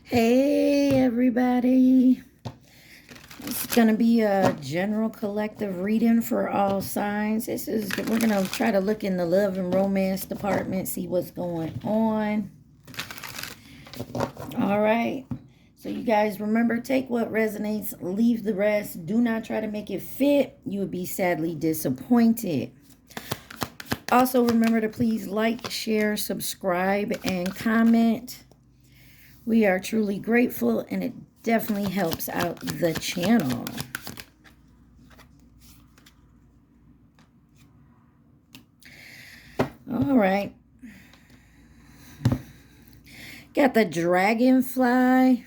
Hey everybody, it's going to be a general collective reading for all signs. We're going to try to look in the love and romance department, see what's going on. All right, so you guys remember, take what resonates, leave the rest. Do not try to make it fit. You would be sadly disappointed. Also remember to please like, share, subscribe, and comment. We are truly grateful, and it definitely helps out the channel. All right. Got the dragonfly.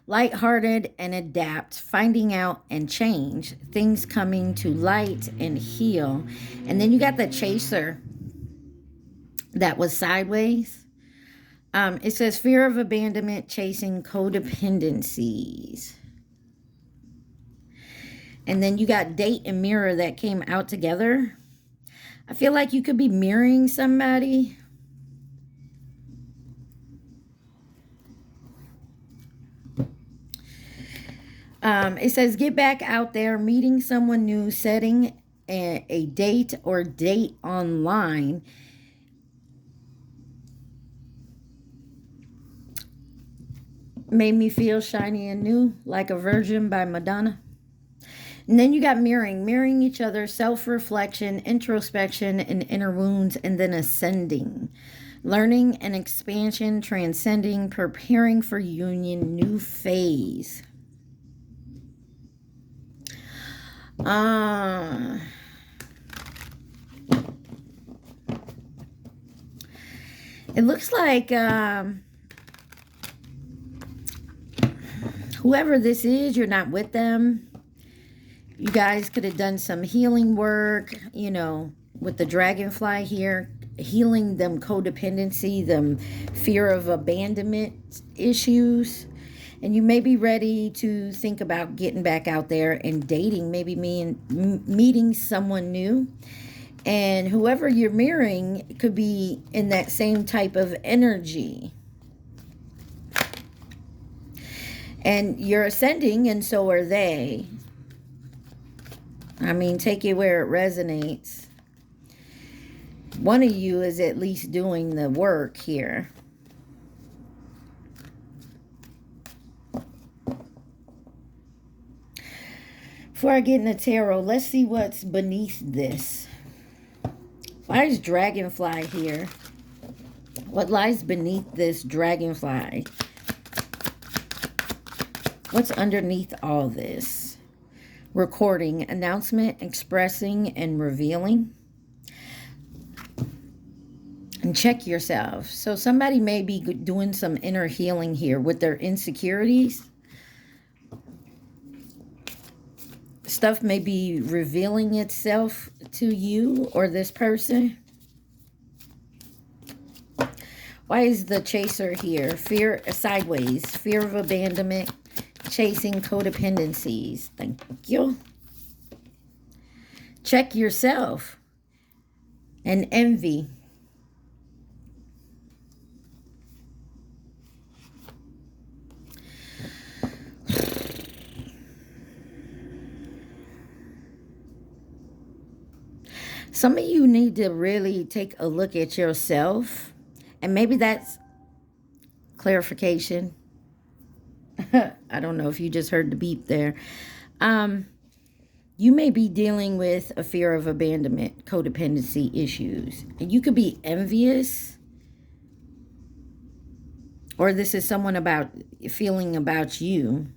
Lighthearted and adapt, finding out and change, things coming to light and heal. And then you got the chaser that was sideways. It says fear of abandonment, chasing codependencies. And then you got date and mirror that came out together. I feel like you could be mirroring somebody. It says get back out there, meeting someone new, setting a date or date online. Made me feel shiny and new, like a virgin by Madonna. And then you got mirroring each other, self-reflection, introspection, and inner wounds, and then ascending. Learning and expansion, transcending, preparing for union, new phase. It looks like whoever this is, you're not with them. You guys could have done some healing work, you know, with the dragonfly here, healing them codependency, them fear of abandonment issues. And you may be ready to think about getting back out there and dating, maybe meeting someone new. And whoever you're mirroring could be in that same type of energy. And you're ascending, and so are they. I mean, take it where it resonates. One of you is at least doing the work here. Before I get in the tarot, let's see what's beneath this. Why is dragonfly here? What lies beneath this dragonfly? What's underneath all this? Recording, announcement, expressing, and revealing. And check yourself. So somebody may be doing some inner healing here with their insecurities. Stuff may be revealing itself to you or this person. Why is the chaser here? Fear, sideways, fear of abandonment, chasing codependencies. Thank you. Check yourself. And envy. Some of you need to really take a look at yourself. And maybe that's clarification. I don't know if you just heard the beep there. You may be dealing with a fear of abandonment, codependency issues. And you could be envious. Or this is someone feeling about you.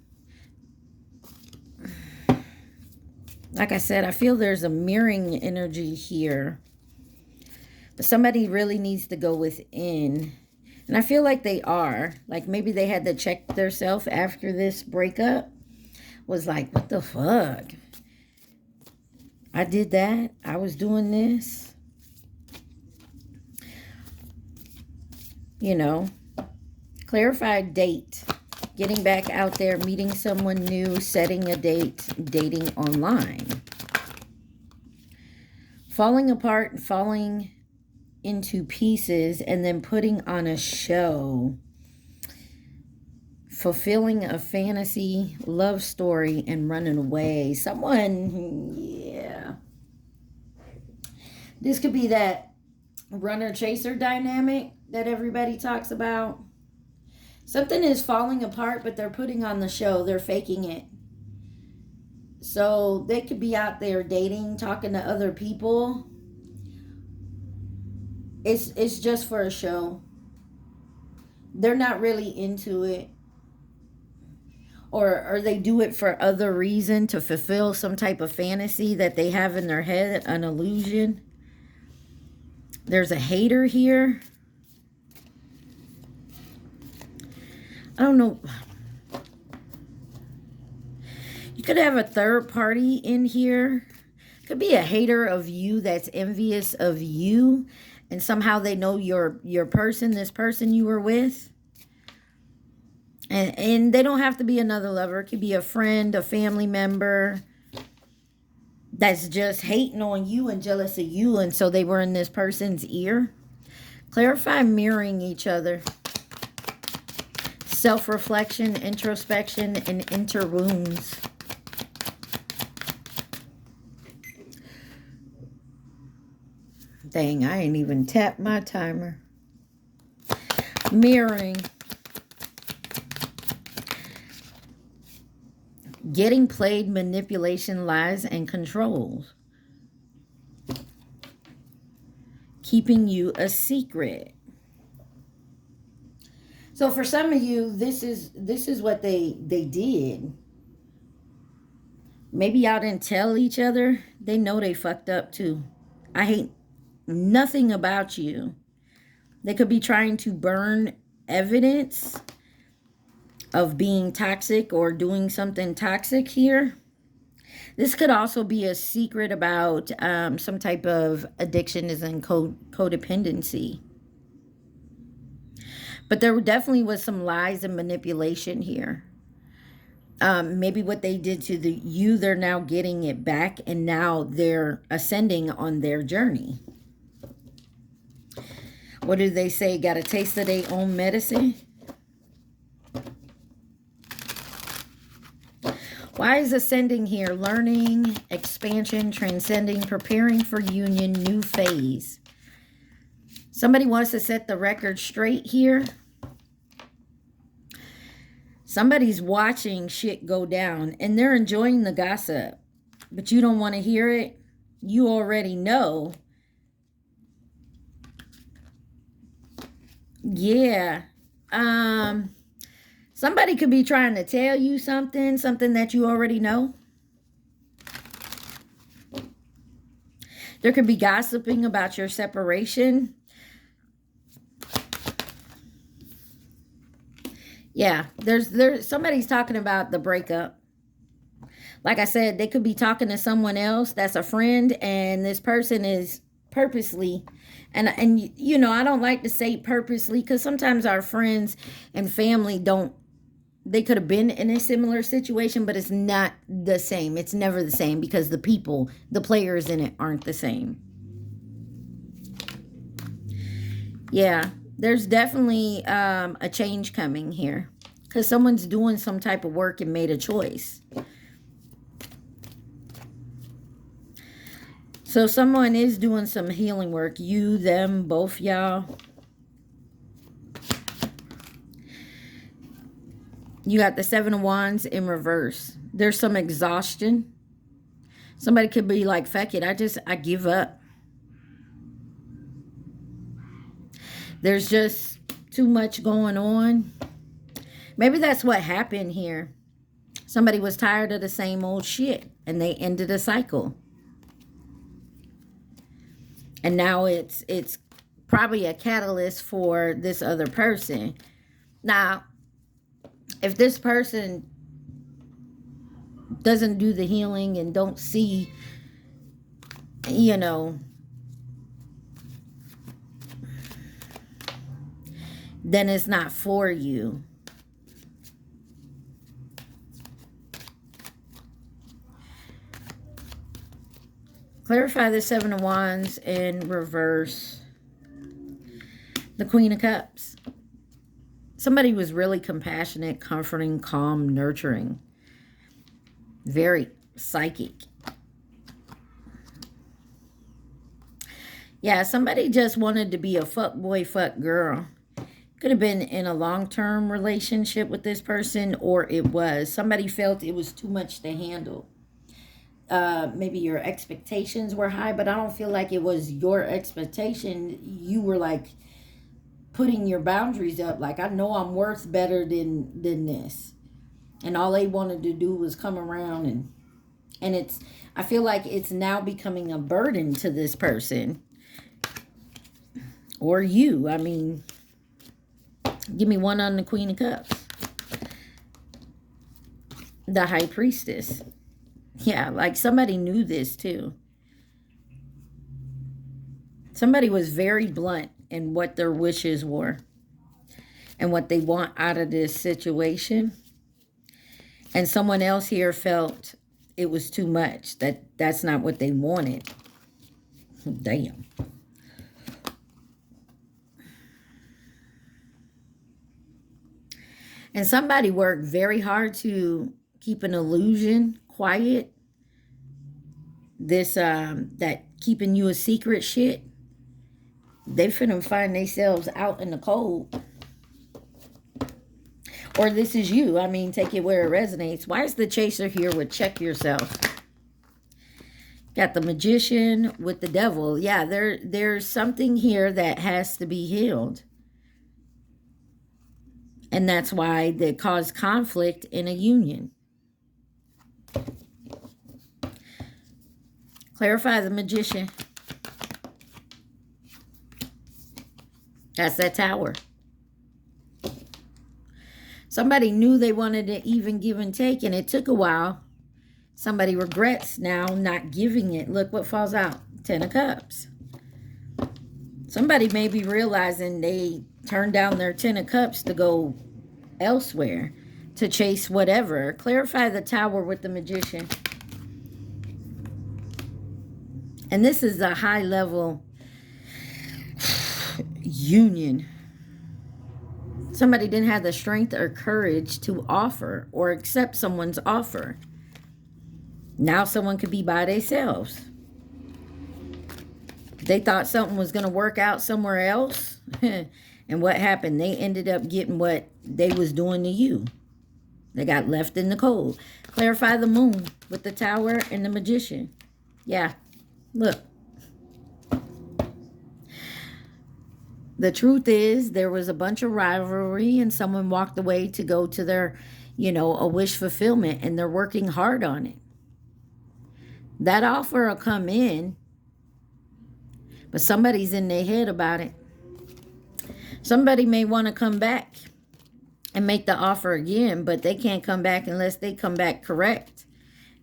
Like I said, I feel there's a mirroring energy here. But somebody really needs to go within. And I feel like they are. Like maybe they had to check themselves after this breakup. Was like, what the fuck? I did that. I was doing this. You know. Clarified date. Getting back out there, meeting someone new, setting a date, dating online. Falling apart, falling into pieces, and then putting on a show. fulfilling a fantasy love story and running away. Someone, yeah. This could be that runner-chaser dynamic that everybody talks about. Something is falling apart, but they're putting on the show. They're faking it. So they could be out there dating, talking to other people. It's just for a show. They're not really into it. Or they do it for other reason, to fulfill some type of fantasy that they have in their head, an illusion. There's a hater here. I don't know. You could have a third party in here. Could be a hater of you that's envious of you. And somehow they know your person, this person you were with. And they don't have to be another lover. It could be a friend, a family member that's just hating on you and jealous of you. And so they were in this person's ear. Clarify mirroring each other. Self-reflection, introspection, and inter-wounds. Dang, I ain't even tapped my timer. Mirroring. Getting played, manipulation, lies, and controls. Keeping you a secret. So for some of you, this is what they did. Maybe y'all didn't tell each other. They know they fucked up too. I hate nothing about you. They could be trying to burn evidence of being toxic or doing something toxic here. This could also be a secret about some type of addiction and codependency. But there definitely was some lies and manipulation here. Maybe what they did to you, they're now getting it back, and now they're ascending on their journey. What do they say? Got a taste of their own medicine? Why is ascending here? Learning, expansion, transcending, preparing for union, new phase. Somebody wants to set the record straight here. Somebody's watching shit go down and they're enjoying the gossip, but you don't want to hear it. You already know. Yeah. Somebody could be trying to tell you something that you already know. There could be gossiping about your separation. Yeah, there's somebody's talking about the breakup. Like I said, they could be talking to someone else that's a friend, and this person is purposely, and you know, I don't like to say purposely, because sometimes our friends and family don't, they could have been in a similar situation, but it's not the same. It's never the same, because the people, the players in it aren't the same. Yeah, there's definitely a change coming here, because someone's doing some type of work and made a choice. So someone is doing some healing work. You, them, both y'all. You got the Seven of Wands in reverse. There's some exhaustion. Somebody could be like, fuck it, I give up. There's just too much going on. Maybe that's what happened here. Somebody was tired of the same old shit and they ended a cycle. And now it's probably a catalyst for this other person. Now, if this person doesn't do the healing and don't see, you know, then it's not for you. Clarify the Seven of Wands in reverse. The Queen of Cups. Somebody was really compassionate, comforting, calm, nurturing. Very psychic. Yeah, somebody just wanted to be a fuck boy, fuck girl. Could have been in a long-term relationship with this person, or it was. Somebody felt it was too much to handle. Maybe your expectations were high, but I don't feel like it was your expectation. You were like putting your boundaries up. Like, I know I'm worth better than this. And all they wanted to do was come around and it's, I feel like it's now becoming a burden to this person. Or you. I mean, give me one on the Queen of Cups. The High Priestess. Yeah, like somebody knew this too. Somebody was very blunt in what their wishes were and what they want out of this situation. And someone else here felt it was too much, that's not what they wanted. Damn. And somebody worked very hard to keep an illusion quiet. This, that keeping you a secret shit. They finna find themselves out in the cold. Or this is you. I mean, take it where it resonates. Why is the Chaser here with check yourself? Got the Magician with the Devil. Yeah, there's something here that has to be healed. And that's why they cause conflict in a union. Clarify the Magician. That's that Tower. Somebody knew they wanted to even give and take, and it took a while. Somebody regrets now not giving it. Look what falls out. 10 of Cups. Somebody may be realizing they turned down their 10 of Cups to go elsewhere, to chase whatever. Clarify the Tower with the Magician. And this is a high level union. Somebody didn't have the strength or courage to offer or accept someone's offer. Now someone could be by themselves. They thought something was going to work out somewhere else. And what happened? They ended up getting what they was doing to you. They got left in the cold. Clarify the Moon with the Tower and the Magician. Yeah. Look. The truth is, there was a bunch of rivalry and someone walked away to go to their, a wish fulfillment, and they're working hard on it. That offer will come in, but somebody's in their head about it. Somebody may want to come back and make the offer again, but they can't come back unless they come back correct.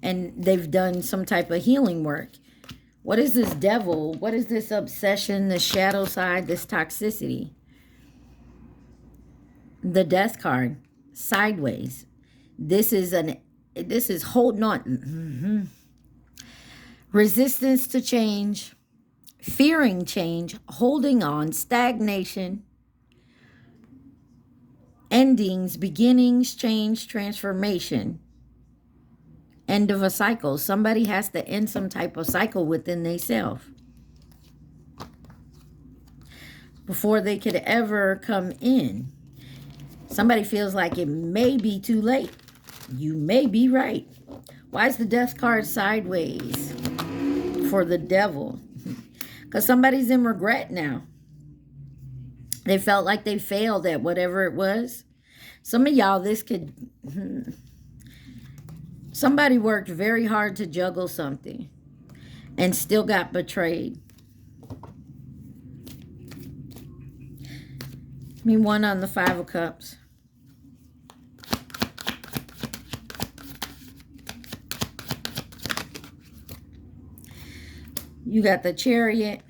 And they've done some type of healing work. What is this devil? What is this obsession, the shadow side, this toxicity? The Death card, sideways. This is holding on. Resistance to change, fearing change, holding on, stagnation, endings, beginnings, change, transformation. End of a cycle. Somebody has to end some type of cycle within themselves before they could ever come in. Somebody feels like it may be too late. You may be right. Why is the Death card sideways for the Devil? Because somebody's in regret now. They felt like they failed at whatever it was. Some of y'all, this could... Somebody worked very hard to juggle something and still got betrayed. Give me one on the 5 of Cups. You got the Chariot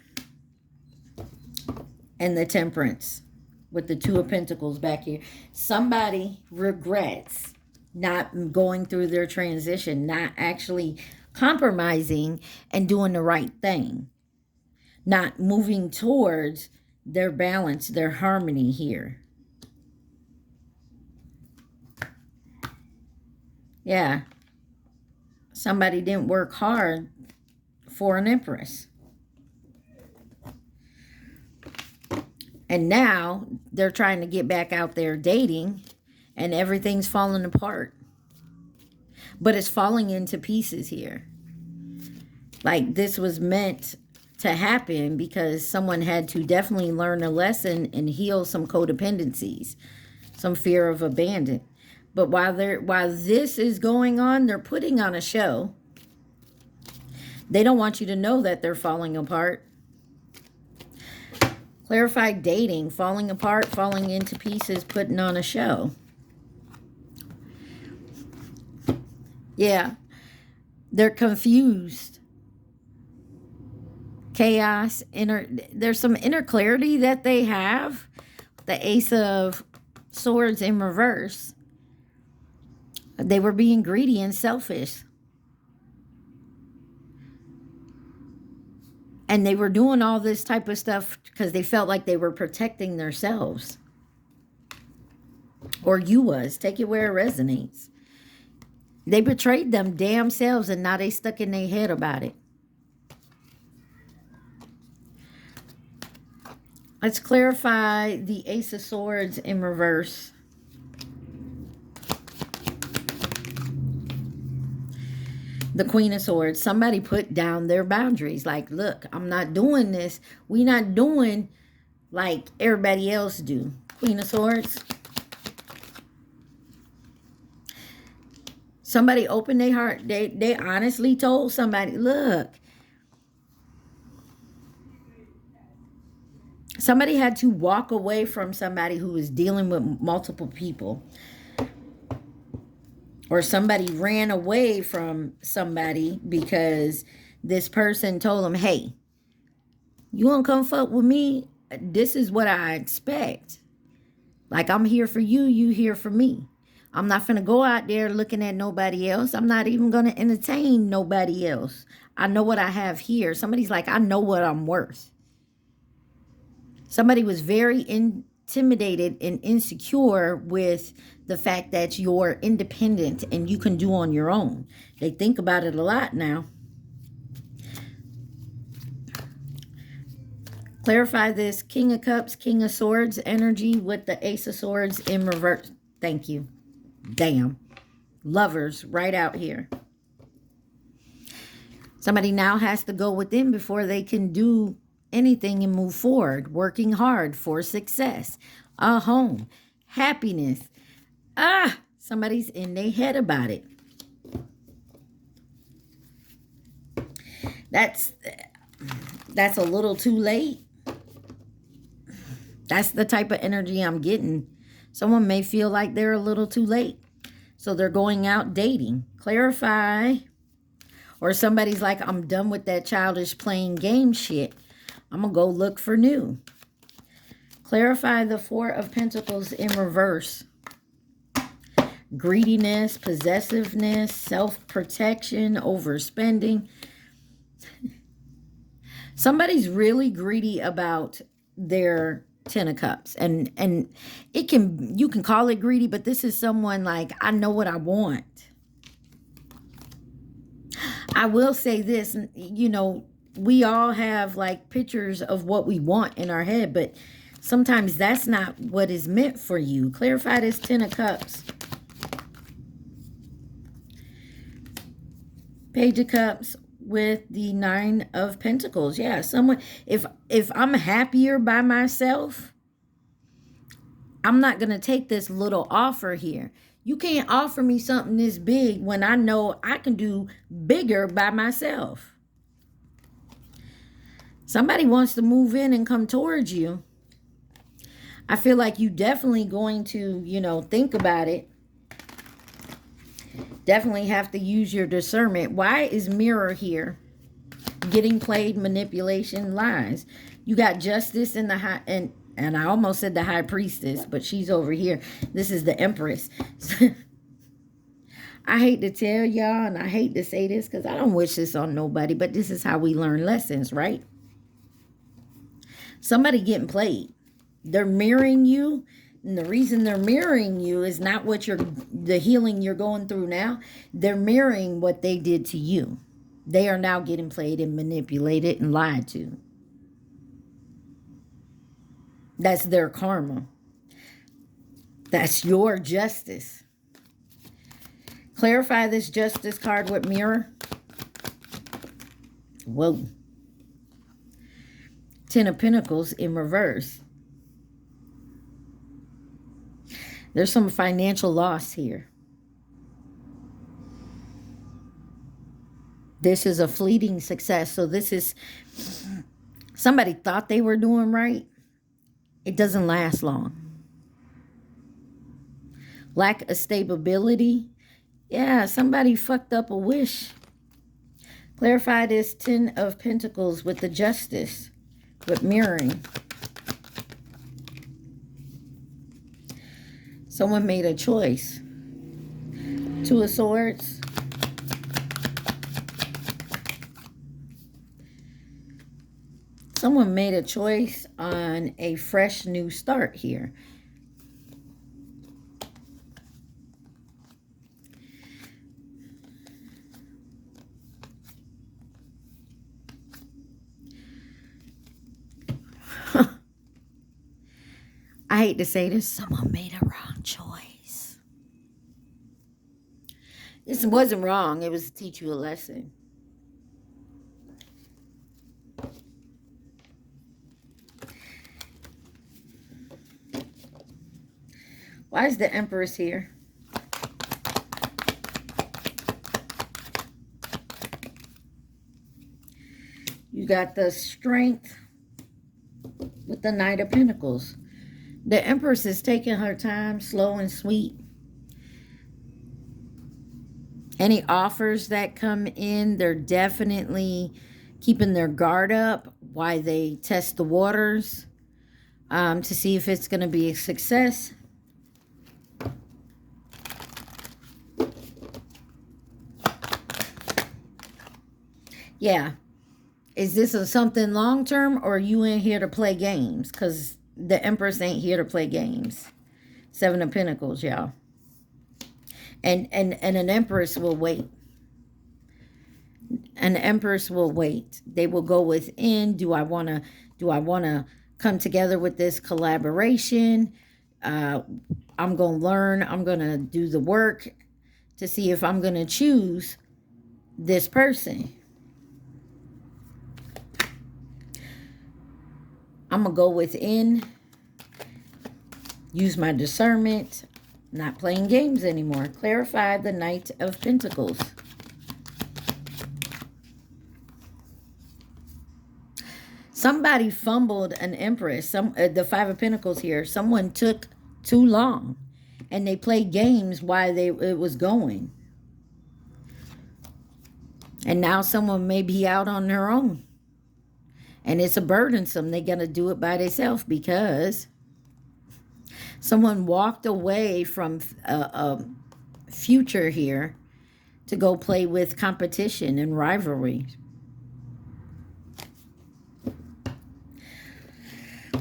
and the Temperance with the 2 of Pentacles back here. Somebody regrets not going through their transition, not actually compromising and doing the right thing, not moving towards their balance, their harmony here. Yeah. Somebody didn't work hard for an empress. And now they're trying to get back out there dating, and everything's falling apart. But it's falling into pieces here. Like this was meant to happen because someone had to definitely learn a lesson and heal some codependencies, some fear of abandon. But while this is going on, they're putting on a show. They don't want you to know that they're falling apart. Clarified dating, falling apart, falling into pieces, putting on a show. Yeah, they're confused. Chaos, there's some inner clarity that they have. The Ace of Swords in reverse. They were being greedy and selfish. And they were doing all this type of stuff because they felt like they were protecting themselves. Or you was. Take it where it resonates. They betrayed them damn selves and now they stuck in their head about it. Let's clarify the Ace of Swords in reverse. The Queen of Swords. Somebody put down their boundaries. Like, look, I'm not doing this. We're not doing like everybody else do. Queen of Swords. Somebody opened their heart. They honestly told somebody, look. Somebody had to walk away from somebody who was dealing with multiple people. Or somebody ran away from somebody because this person told them, hey, you want to come fuck with me? This is what I expect. Like, I'm here for you, you here for me. I'm not going to go out there looking at nobody else. I'm not even going to entertain nobody else. I know what I have here. Somebody's like, I know what I'm worth. Somebody was very intimidated and insecure with the fact that you're independent and you can do on your own. They think about it a lot now. Clarify this King of Cups, King of Swords energy with the Ace of Swords in reverse. Thank you. Damn. Lovers right out here. Somebody now has to go within before they can do anything and move forward. Working hard for success. A home. Happiness. Somebody's in their head about it. That's a little too late. That's the type of energy I'm getting. Someone may feel like they're a little too late. So they're going out dating. Clarify. Or somebody's like, I'm done with that childish playing game shit. I'm going to go look for new. Clarify the Four of Pentacles in reverse. Greediness, possessiveness, self-protection, overspending. Somebody's really greedy about their Ten of Cups. And you can call it greedy, but this is someone like, I know what I want. I will say this, you know, we all have like pictures of what we want in our head, but sometimes that's not what is meant for you. Clarify this Ten of Cups. Page of Cups with the Nine of Pentacles. Yeah, someone, if I'm happier by myself, I'm not going to take this little offer here. You can't offer me something this big when I know I can do bigger by myself. Somebody wants to move in and come towards you. I feel like you definitely going to, you know, think about it. Definitely have to use your discernment. Why is Mirror here? Getting played, manipulation, lies. You got Justice in the high, and I almost said the High Priestess, but she's over here. This is the Empress. I hate to tell y'all, and I hate to say this because I don't wish this on nobody, but this is how we learn lessons, right? Somebody getting played. They're mirroring you. And the reason they're mirroring you is not what the healing you're going through now. They're mirroring what they did to you. They are now getting played and manipulated and lied to. That's their karma. That's your justice. Clarify this justice card with mirror. Whoa. 10 of Pentacles in reverse. There's some financial loss here. This is a fleeting success. So this is, somebody thought they were doing right. It doesn't last long. Lack of stability. Yeah, somebody fucked up a wish. Clarify this 10 of Pentacles with the Justice, with mirroring. Someone made a choice. 2 of Swords. Someone made a choice on a fresh new start here. I hate to say this, someone made a wrong choice. This wasn't wrong. It was to teach you a lesson. Why is the Empress here? You got the Strength with the Knight of Pentacles. The Empress is taking her time, slow and sweet. Any offers that come in, they're definitely keeping their guard up while they test the waters to see if it's going to be a success. Yeah. Is this something long-term, or are you in here to play games? Because the Empress ain't here to play games. 7 of Pentacles, y'all. And an Empress will wait. An Empress will wait. They will go within. Do I wanna come together with this collaboration? I'm gonna learn. I'm gonna do the work to see if I'm gonna choose this person. I'm going to go within, use my discernment, not playing games anymore. Clarify the Knight of Pentacles. Somebody fumbled an Empress, the 5 of Pentacles here. Someone took too long, and they played games while it was going. And now someone may be out on their own. And it's a burdensome. They're going to do it by themselves because someone walked away from a future here to go play with competition and rivalry.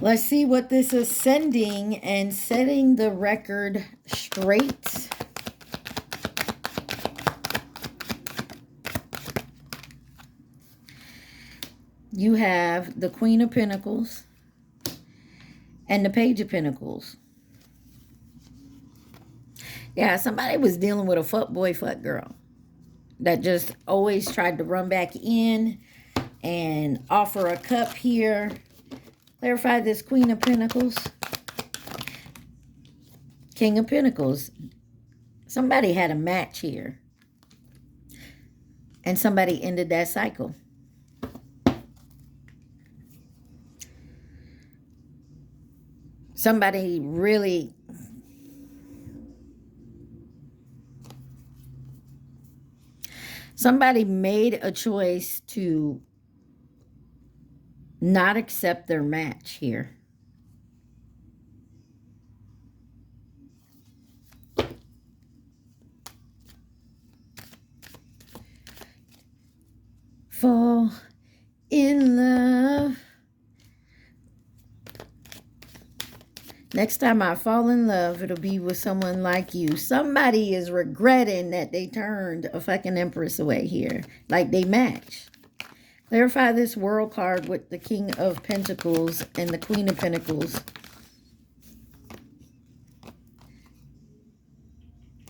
Let's see what this is sending and setting the record straight. You have the Queen of Pentacles and the Page of Pentacles. Yeah, somebody was dealing with a fuck boy, fuck girl that just always tried to run back in and offer a cup here. Clarify this Queen of Pentacles. King of Pentacles. Somebody had a match here. And somebody ended that cycle. Somebody really made a choice to not accept their match here. Fall in love. Next time I fall in love, it'll be with someone like you. Somebody is regretting that they turned a fucking Empress away here. Like they match. Clarify this World card with the King of Pentacles and the Queen of Pentacles.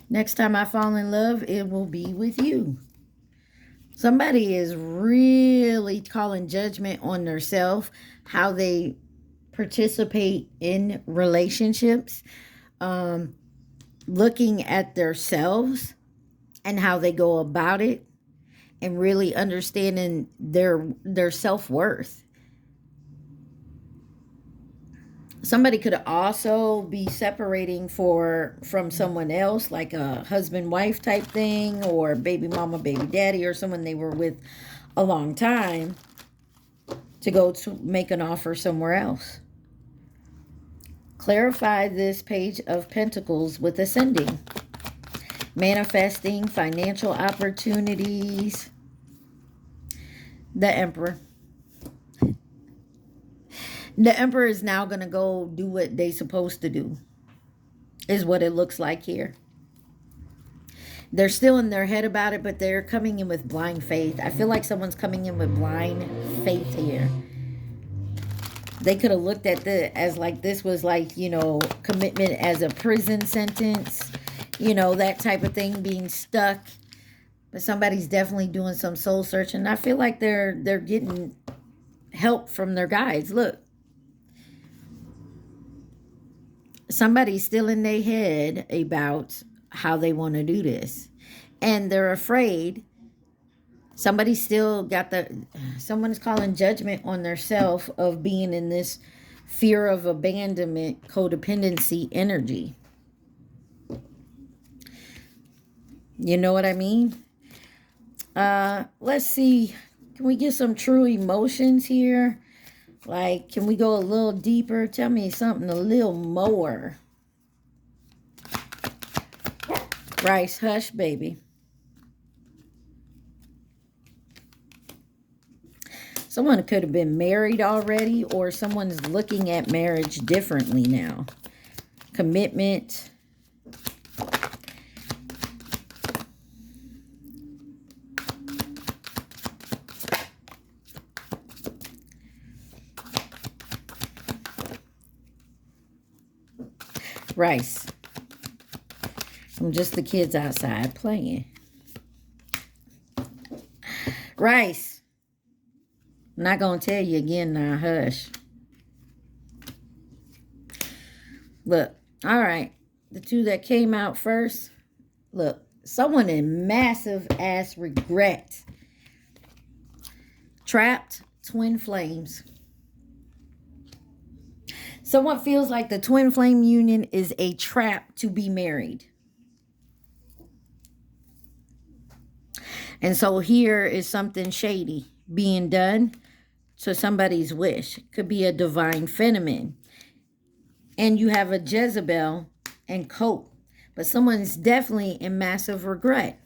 Next time I fall in love, it will be with you. Somebody is really calling judgment on themselves, how they participate in relationships, looking at themselves and how they go about it, and really understanding their self-worth. Somebody could also be separating from someone else, like a husband-wife type thing, or baby mama, baby daddy, or someone they were with a long time, to go to make an offer somewhere else. Clarify this Page of Pentacles with Ascending. Manifesting financial opportunities. The Emperor. The Emperor is now going to go do what they're supposed to do, is what it looks like here. They're still in their head about it, but they're coming in with blind faith. I feel like someone's coming in with blind faith here. They could have looked at as like this was like, you know, commitment as a prison sentence, you know, that type of thing, being stuck. But somebody's definitely doing some soul searching. I feel like they're getting help from their guides. Look. Somebody's still in their head about how they want to do this. And they're afraid. Somebody's still got someone's calling judgment on themselves of being in this fear of abandonment, codependency energy. You know what I mean? Let's see. Can we get some true emotions here? Like, can we go a little deeper? Tell me something a little more. Rice, hush, baby. Someone could have been married already, or someone's looking at marriage differently now. Commitment. Rice. I'm just the kids outside playing. Rice. I'm not going to tell you again now. Hush. Look. All right. The two that came out first. Look. Someone in massive ass regret. Trapped twin flames. Someone feels like the twin flame union is a trap to be married. And so here is something shady being done to somebody's wish. Could be a divine feminine. And you have a Jezebel and cope. But someone's definitely in massive regret.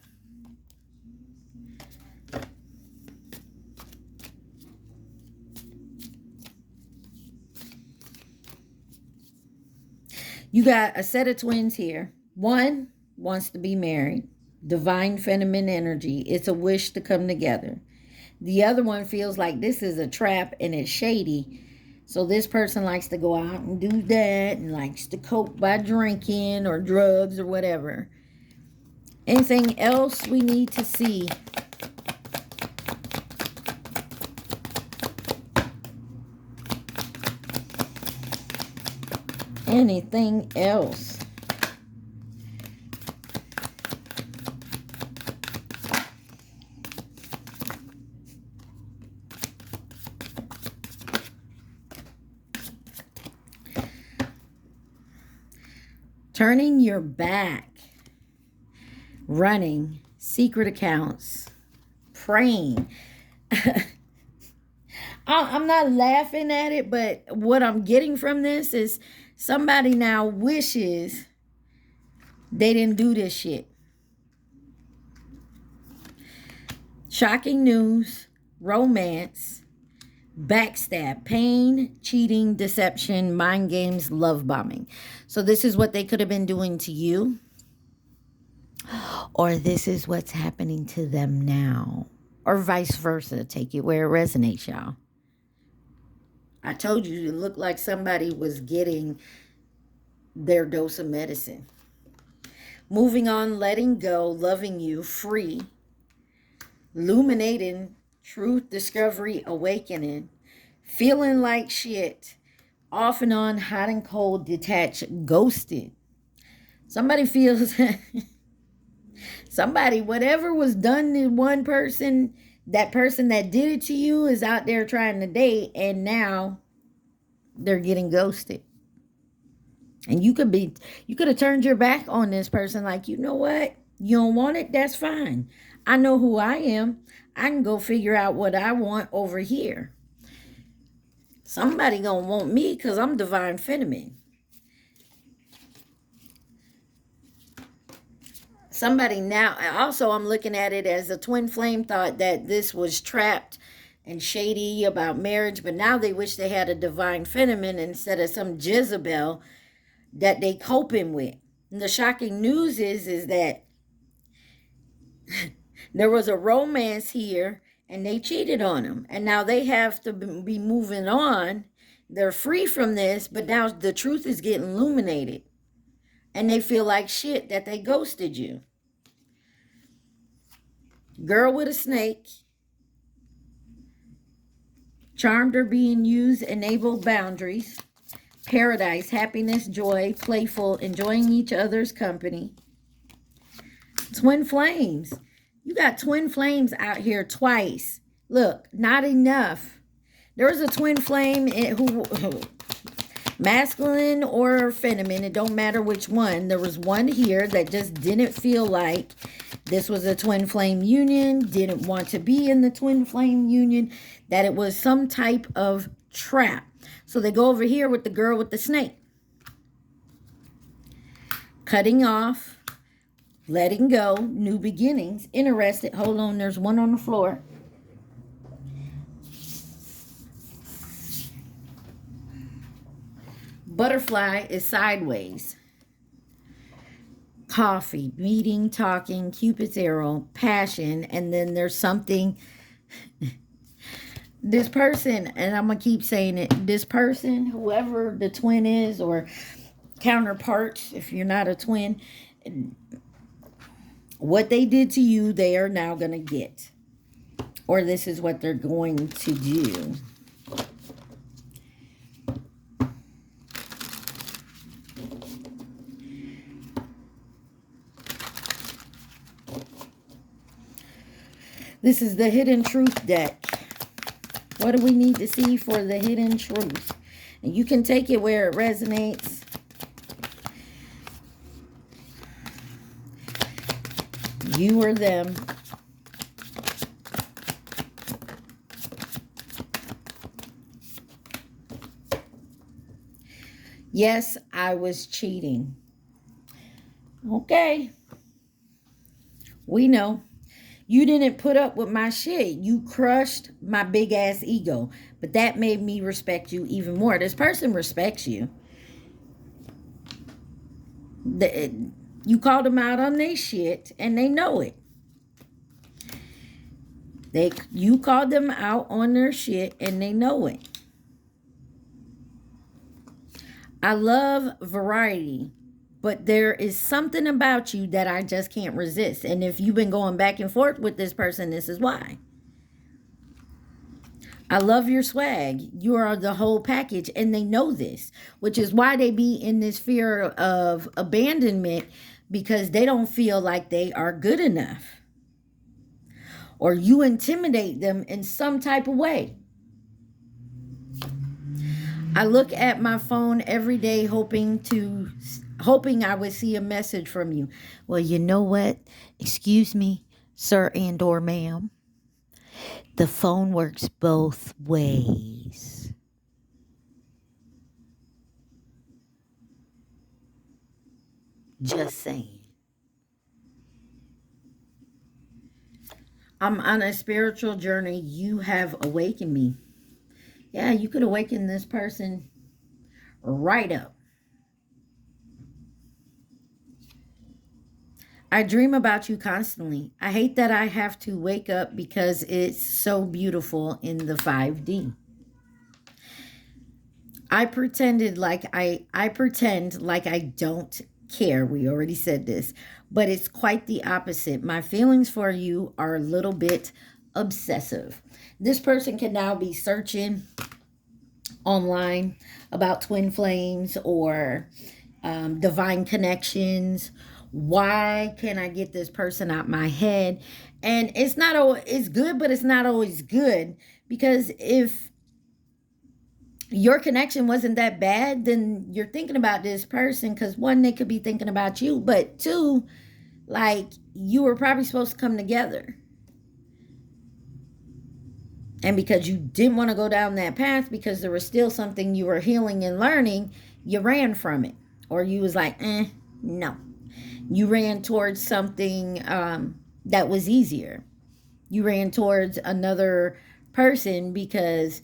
You got a set of twins here. One wants to be married. Divine feminine energy. It's a wish to come together. The other one feels like this is a trap and it's shady. So this person likes to go out and do that and likes to cope by drinking or drugs or whatever. Anything else we need to see? Anything else? Turning your back, running, secret accounts, praying. I'm not laughing at it, but what I'm getting from this is somebody now wishes they didn't do this shit. Shocking news, romance, backstab, pain, cheating, deception, mind games, love bombing. So this is what they could have been doing to you, or this is what's happening to them now, or vice versa. Take it where it resonates, y'all. I told you it looked like somebody was getting their dose of medicine. Moving on, letting go, loving you, free, illuminating, truth, discovery, awakening, feeling like shit, off and on, hot and cold, detached, ghosted. Somebody feels, somebody, whatever was done to one person, that person that did it to you is out there trying to date, and now they're getting ghosted. And you could have turned your back on this person, like, you know what? You don't want it? That's fine. I know who I am. I can go figure out what I want over here. Somebody gonna want me because I'm divine feminine. Somebody now, also I'm looking at it as a twin flame thought that this was trapped and shady about marriage, but now they wish they had a divine feminine instead of some Jezebel that they coping with. And the shocking news is that there was a romance here and they cheated on him. And now they have to be moving on. They're free from this, but now the truth is getting illuminated. And they feel like shit that they ghosted you. Girl with a snake. Charmed or being used, enabled boundaries. Paradise, happiness, joy, playful, enjoying each other's company. Twin flames. You got twin flames out here twice. Look, not enough. There was a twin flame who masculine or feminine, it don't matter which one. There was one here that just didn't feel like this was a twin flame union, didn't want to be in the twin flame union, that it was some type of trap. So they go over here with the girl with the snake. Cutting off, letting go, new beginnings, interested. Hold on, there's one on the floor. Butterfly is sideways. Coffee, meeting, talking, Cupid's arrow, passion, and then there's something. This person, and I'm going to keep saying it, this person, whoever the twin is, or counterparts, if you're not a twin, what they did to you, they are now going to get. Or this is what they're going to do. This is the hidden truth deck. What do we need to see for the hidden truth? And you can take it where it resonates. You or them. Yes, I was cheating. Okay. We know. You didn't put up with my shit. You crushed my big ass ego. But that made me respect you even more. This person respects you. You called them out on their shit and they know it. You called them out on their shit and they know it. I love variety. But there is something about you that I just can't resist. And if you've been going back and forth with this person, this is why. I love your swag. You are the whole package. And they know this. Which is why they be in this fear of abandonment. Because they don't feel like they are good enough. Or you intimidate them in some type of way. I look at my phone every day hoping I would see a message from you. Well, you know what? Excuse me, sir and or ma'am. The phone works both ways. Just saying. I'm on a spiritual journey. You have awakened me. Yeah, you could awaken this person right up. I dream about you constantly. I hate that I have to wake up because it's so beautiful in the 5D. I pretend like I don't care. We already said this, but it's quite the opposite. My feelings for you are a little bit obsessive. This person can now be searching online about twin flames or divine connections. Why can I get this person out my head? And it's not always, it's good, but it's not always good, because if your connection wasn't that bad, then you're thinking about this person because one, they could be thinking about you, but two, like, you were probably supposed to come together. And because you didn't want to go down that path because there was still something you were healing and learning, you ran from it. Or you was like, no. You ran towards something that was easier. You ran towards another person because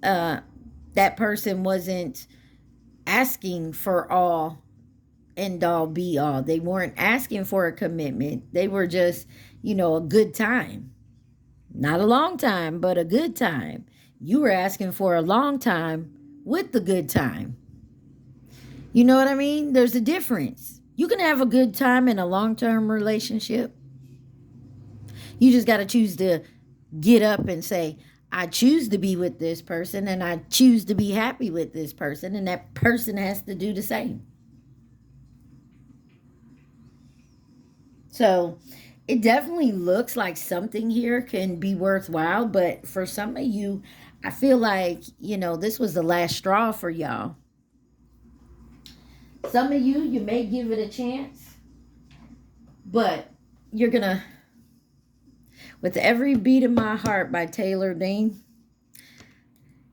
that person wasn't asking for all end all be all. They weren't asking for a commitment. They were just, a good time. Not a long time, but a good time. You were asking for a long time with the good time. You know what I mean? There's a difference. You can have a good time in a long-term relationship. You just got to choose to get up and say, I choose to be with this person and I choose to be happy with this person, and that person has to do the same. So it definitely looks like something here can be worthwhile, but for some of you, I feel like, this was the last straw for y'all. Some of you may give it a chance, but you're going to, with Every Beat of My Heart by Taylor Dean,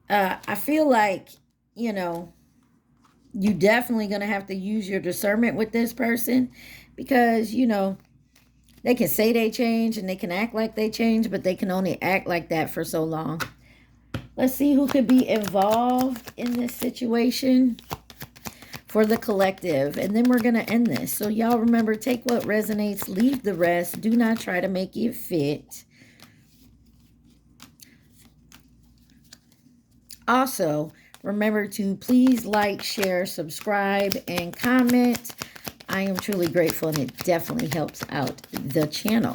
I feel like, you definitely going to have to use your discernment with this person, because, they can say they change and they can act like they change, but they can only act like that for so long. Let's see who could be involved in this situation for the collective. And then we're going to end this. So y'all remember, take what resonates, leave the rest. Do not try to make it fit. Also, remember to please like, share, subscribe, and comment. I am truly grateful, and it definitely helps out the channel.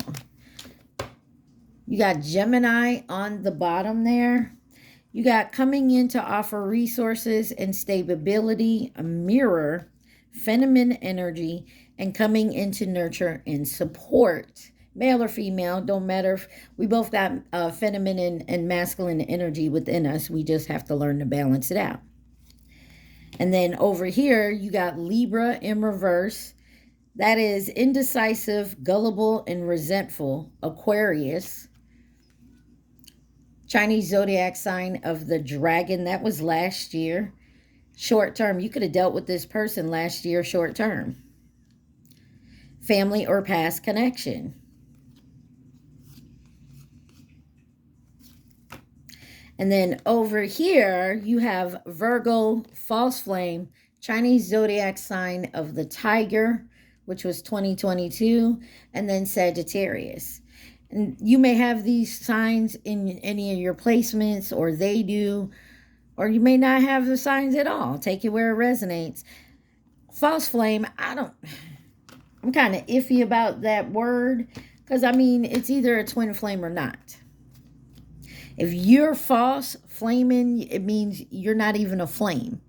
You got Gemini on the bottom there. You got coming in to offer resources and stability, a mirror, feminine energy, and coming in to nurture and support. Male or female, don't matter. We both got feminine and masculine energy within us. We just have to learn to balance it out. And then over here, you got Libra in reverse. That is indecisive, gullible, and resentful. Aquarius. Chinese zodiac sign of the dragon. That was last year. Short term. You could have dealt with this person last year short term. Family or past connection. And then over here, you have Virgo, false flame, Chinese zodiac sign of the tiger, which was 2022, and then Sagittarius. And you may have these signs in any of your placements, or they do, or you may not have the signs at all. Take it where it resonates. False flame, I'm kind of iffy about that word, because it's either a twin flame or not. If you're false flaming, it means you're not even a flame.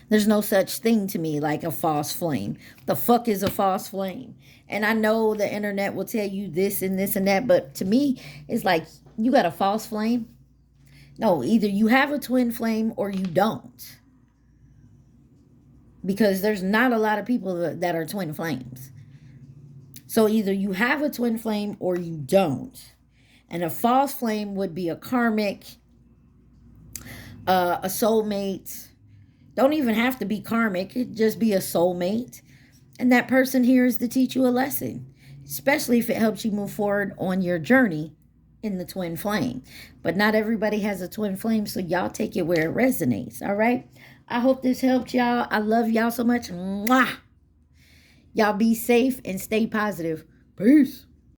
There's no such thing to me like a false flame. The fuck is a false flame? And I know the internet will tell you this and this and that, but to me, it's like, you got a false flame? No, either you have a twin flame or you don't. Because there's not a lot of people that are twin flames. So either you have a twin flame or you don't. And a false flame would be a karmic, a soulmate. Don't even have to be karmic. It just be a soulmate. And that person here is to teach you a lesson, especially if it helps you move forward on your journey in the twin flame. But not everybody has a twin flame, so y'all take it where it resonates, all right? I hope this helped y'all. I love y'all so much. Mwah! Y'all be safe and stay positive. Peace.